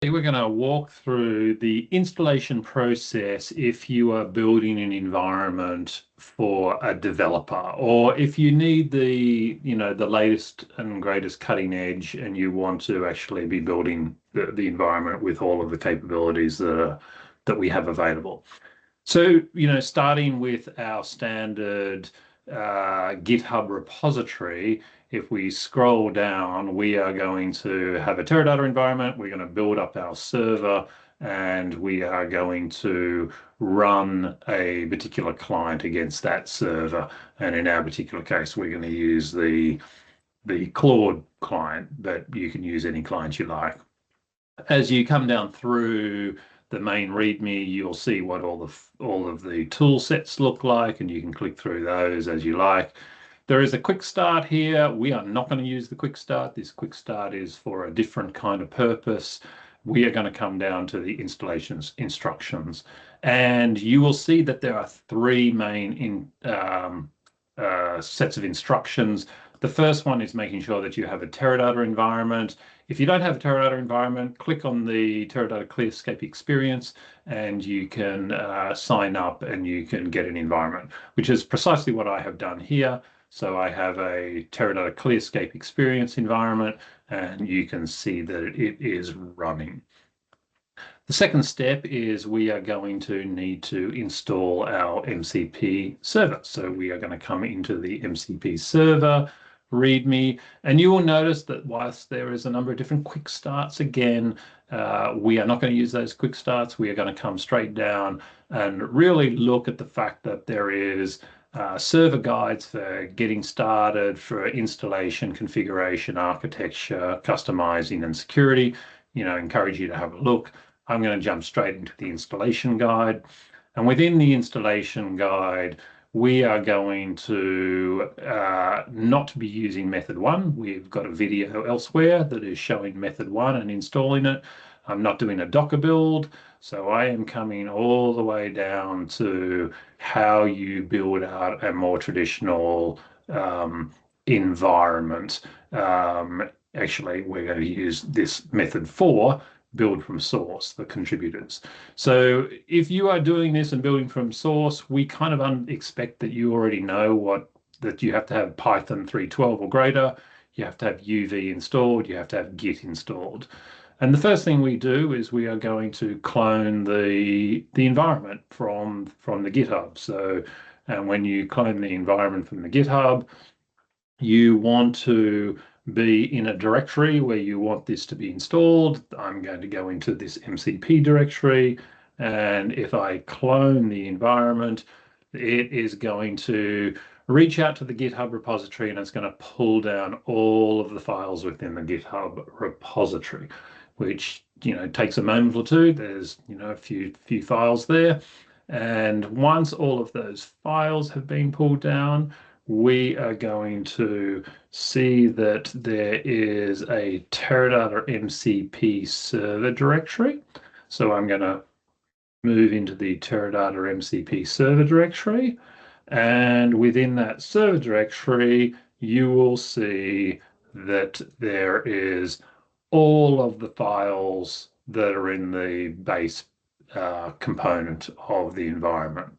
We're going to walk through the installation process if you are building an environment for a developer, or if you need the latest and greatest cutting edge and you want to actually be building the environment with all of the capabilities that we have available. So, starting with our standard GitHub repository, if we scroll down, we are going to have a Teradata environment. We're going to build up our server and we are going to run a particular client against that server. And in our particular case, we're going to use the Claude client, but you can use any client you like. As you come down through the main README, you'll see what all of the tool sets look like, and you can click through those as you like. There is a quick start here. We are not going to use the quick start. This quick start is for a different kind of purpose. We are going to come down to the installations instructions, and you will see that there are three main sets of instructions. The first one is making sure that you have a Teradata environment. If you don't have a Teradata environment, click on the Teradata ClearScape experience and you can sign up and you can get an environment, which is precisely what I have done here. So I have a Teradata ClearScape experience environment and you can see that it is running. The second step is we are going to need to install our MCP server. So we are going to come into the MCP server, README, and you will notice that whilst there is a number of different quick starts, again, we are not going to use those quick starts. We are going to come straight down and really look at the fact that there is server guides for getting started, for installation, configuration, architecture, customizing, and security. Encourage you to have a look. I'm going to jump straight into the installation guide. And within the installation guide, we are going to not be using method one. We've got a video elsewhere that is showing method one and installing it. I'm not doing a Docker build. So I am coming all the way down to how you build out a more traditional environment. Actually, we're going to use this method 4, build from source, the contributors. So if you are doing this and building from source, we kind of expect that you already know that you have to have Python 3.12 or greater, you have to have UV installed, you have to have Git installed. And the first thing we do is we are going to clone the environment from the GitHub. So and when you clone the environment from the GitHub, you want to be in a directory where you want this to be installed. I'm going to go into this MCP directory, and if I clone the environment, it is going to reach out to the GitHub repository and it's going to pull down all of the files within the GitHub repository, which takes a moment or two. There's a few files there, and once all of those files have been pulled down, we are going to see that there is a Teradata MCP server directory. So I'm going to move into the Teradata MCP server directory. And within that server directory, you will see that there is all of the files that are in the base component of the environment.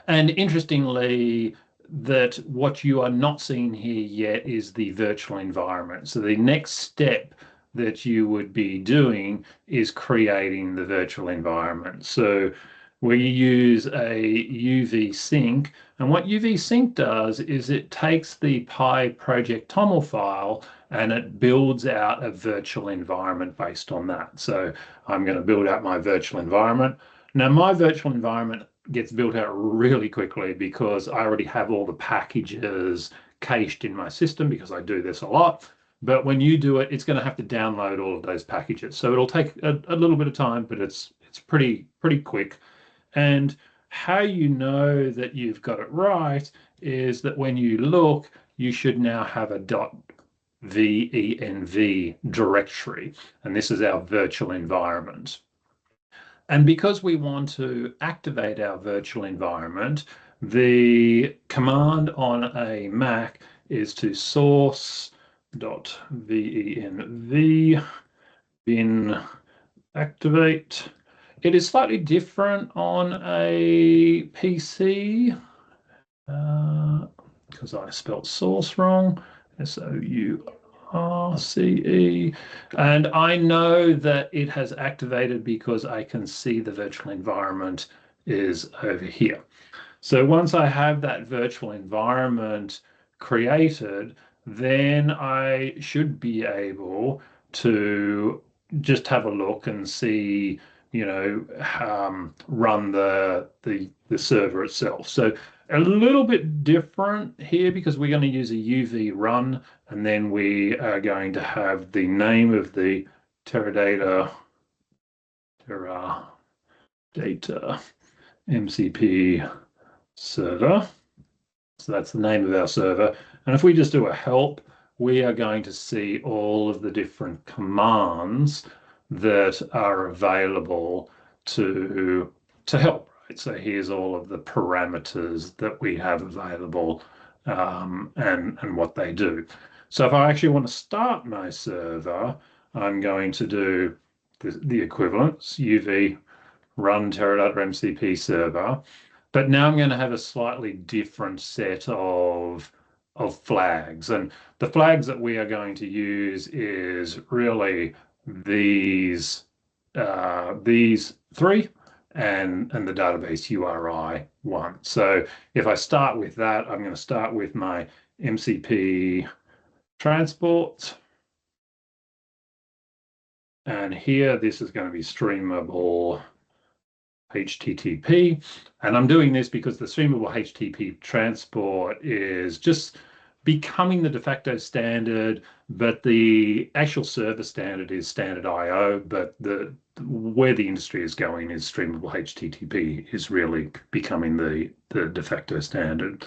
And interestingly, that what you are not seeing here yet is the virtual environment. So the next step that you would be doing is creating the virtual environment. So we use a UV sync, and what UV sync does is it takes the Pi project TOML file and it builds out a virtual environment based on that. So I'm going to build out my virtual environment. Now my virtual environment gets built out really quickly because I already have all the packages cached in my system because I do this a lot. But when you do it, it's going to have to download all of those packages. So it'll take a little bit of time, but it's pretty quick. And how you know that you've got it right is that when you look, you should now have a .venv directory. And this is our virtual environment. And because we want to activate our virtual environment, the command on a Mac is to source.venv bin activate. It is slightly different on a PC because I spelled source wrong. Source. And I know that it has activated because I can see the virtual environment is over here. So once I have that virtual environment created, then I should be able to just have a look and see, run the server itself. So a little bit different here because we're going to use a UV run, and then we are going to have the name of the Teradata MCP server. So that's the name of our server. And if we just do a help, we are going to see all of the different commands that are available to help, right? So here's all of the parameters that we have available and what they do. So if I actually want to start my server, I'm going to do the equivalents, UV run Teradata MCP server. But now I'm going to have a slightly different set of flags. And the flags that we are going to use is really these three and the database URI one. So if I start with that, I'm going to start with my MCP transport. And here, this is going to be streamable HTTP. And I'm doing this because the streamable HTTP transport is just becoming the de facto standard, but the actual server standard is standard IO, but where the industry is going is streamable HTTP is really becoming the de facto standard.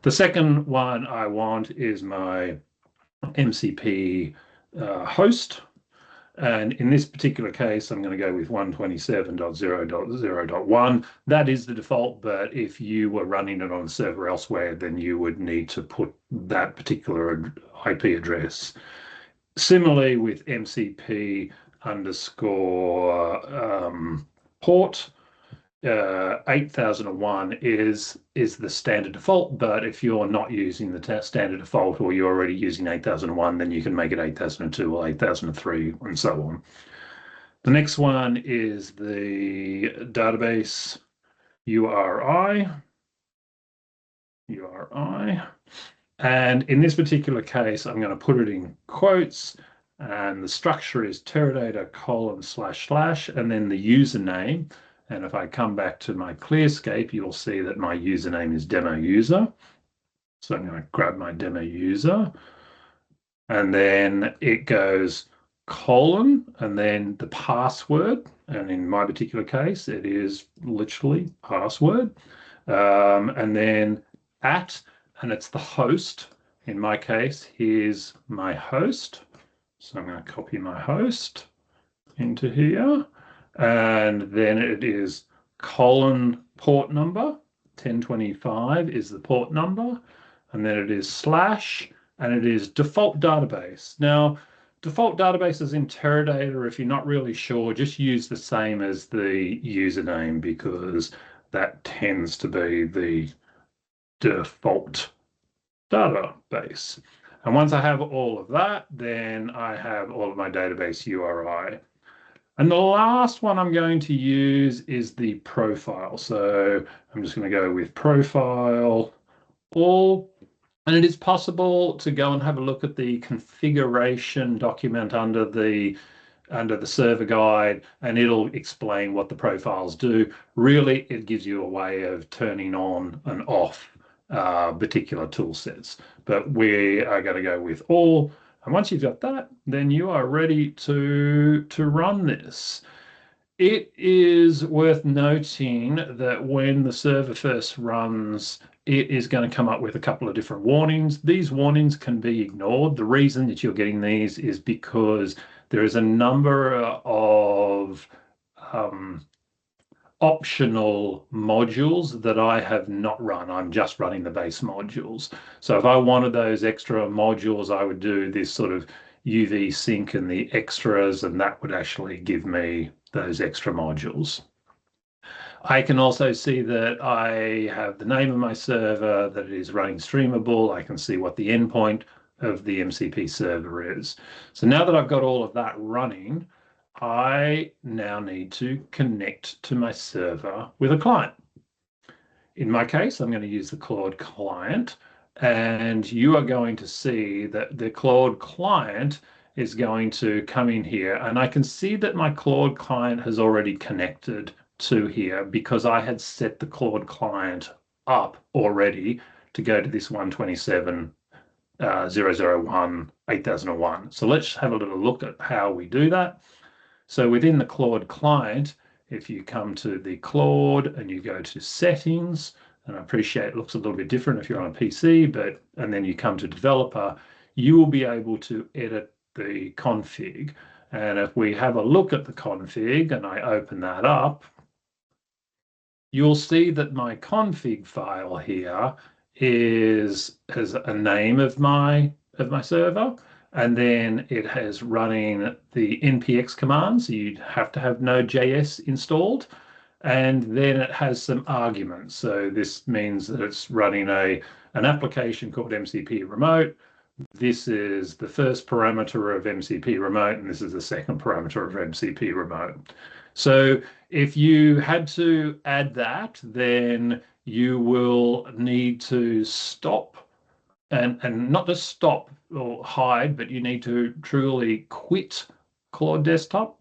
The second one I want is my MCP host. And in this particular case, I'm going to go with 127.0.0.1. That is the default, but if you were running it on a server elsewhere, then you would need to put that particular IP address. Similarly with MCP underscore port, 8001 is the standard default, but if you're not using the standard default or you're already using 8001, then you can make it 8002 or 8003 and so on. The next one is the database URI. And in this particular case, I'm going to put it in quotes, and the structure is Teradata : / and then the username. And if I come back to my Clearscape, you'll see that my username is demo user. So I'm going to grab my demo user, and then it goes : and then the password. And in my particular case, it is literally password. And then @ and it's the host. In my case, here's my host. So I'm going to copy my host into here. And then it is : port number, 1025 is the port number. And then it is / and it is default database. Now, default databases in Teradata, if you're not really sure, just use the same as the username because that tends to be the default database. And once I have all of that, then I have all of my database URI. And the last one I'm going to use is the profile. So I'm just going to go with profile all. And it is possible to go and have a look at the configuration document under the server guide, and it'll explain what the profiles do. Really, it gives you a way of turning on and off particular tool sets. But we are going to go with all. And once you've got that, then you are ready to run this. It is worth noting that when the server first runs, it is going to come up with a couple of different warnings. These warnings can be ignored. The reason that you're getting these is because there is a number of optional modules that I have not run. I'm just running the base modules. So if I wanted those extra modules, I would do this sort of UV sync and the extras, and that would actually give me those extra modules. I can also see that I have the name of my server, that it is running streamable. I can see what the endpoint of the MCP server is. So now that I've got all of that running, I now need to connect to my server with a client. In my case, I'm going to use the Claude client, and you are going to see that the Claude client is going to come in here, and I can see that my Claude client has already connected to here because I had set the Claude client up already to go to this 127.001 8001. So let's have a little look at how we do that. So within the Claude client, if you come to the Claude and you go to settings, and I appreciate it looks a little bit different if you're on a PC, and then you come to developer, you will be able to edit the config. And if we have a look at the config and I open that up, you'll see that my config file here has a name of my server, and then it has running the npx commands. So you have to have Node.js installed, and then it has some arguments. So this means that it's running an application called MCP remote. This is the first parameter of MCP remote, and this is the second parameter of MCP remote. So if you had to add that, then you will need to stop and not just stop or hide, but you need to truly quit Claude Desktop,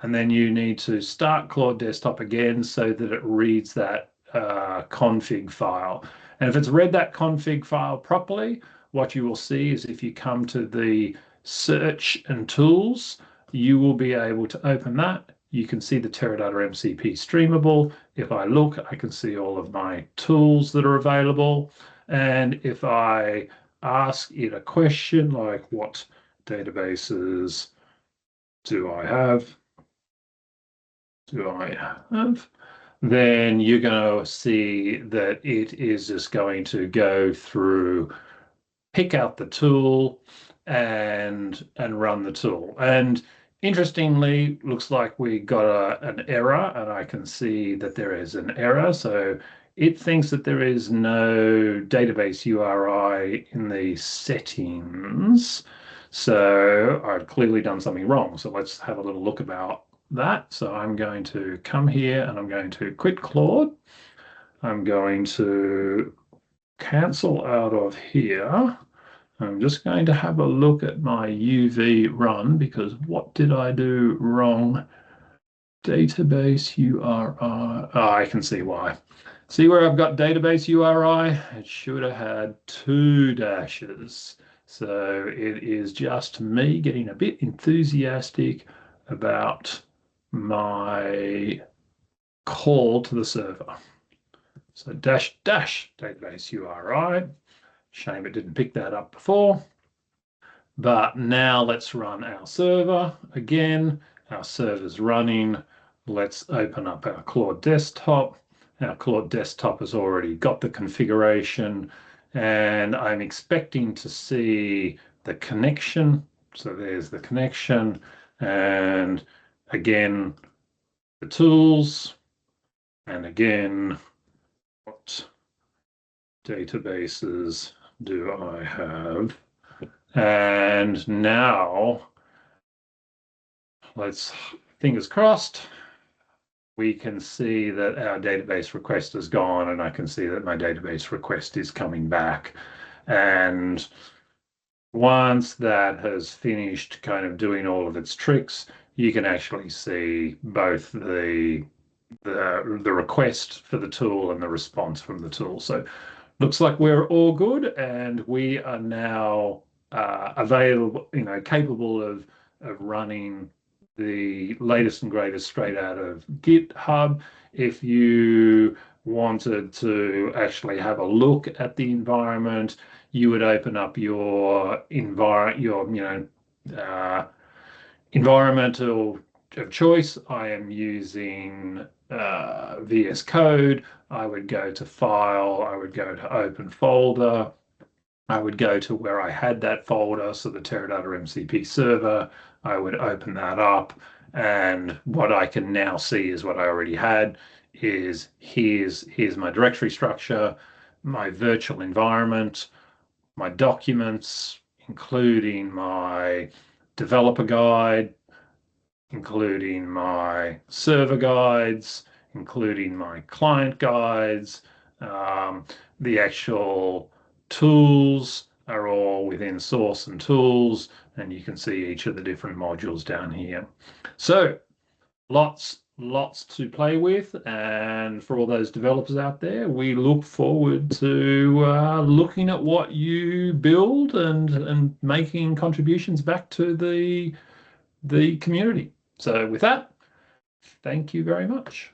and then you need to start Claude Desktop again so that it reads that config file. And if it's read that config file properly, what you will see is if you come to the search and tools, you will be able to open that. You can see the Teradata MCP streamable. If I look, I can see all of my tools that are available. And if I ask it a question like, what databases do I have? Then you're going to see that it is just going to go through, pick out the tool and run the tool. And interestingly, looks like we got an error, and I can see that there is an error. So it thinks that there is no database URI in the settings. So I've clearly done something wrong. So let's have a little look about that. So I'm going to come here and I'm going to quit Claude. I'm going to cancel out of here. I'm just going to have a look at my UV run, because what did I do wrong? Database URI. Oh, I can see why. See where I've got database URI? It should have had 2 dashes. So it is just me getting a bit enthusiastic about my call to the server. So dash database URI. Shame it didn't pick that up before. But now let's run our server again. Our server's running. Let's open up our Claude Desktop. Our Claude Desktop has already got the configuration, and I'm expecting to see the connection. So there's the connection, and again, the tools, and again, what databases do I have? And now, let's, fingers crossed, we can see that our database request is gone, and I can see that my database request is coming back. And once that has finished kind of doing all of its tricks, you can actually see both the request for the tool and the response from the tool. So looks like we're all good, and we are now available, capable of running the latest and greatest straight out of GitHub. If you wanted to actually have a look at the environment, you would open up your environmental of choice. I am using VS Code. I would go to File. I would go to Open Folder. I would go to where I had that folder, so the Teradata MCP server. I would open that up, and what I can now see is what I already had is here's my directory structure, my virtual environment, my documents, including my developer guide, including my server guides, including my client guides. Um, the actual tools are all within source and tools, and you can see each of the different modules down here. So lots to play with, and for all those developers out there, we look forward to looking at what you build and making contributions back to the community. So with that, thank you very much.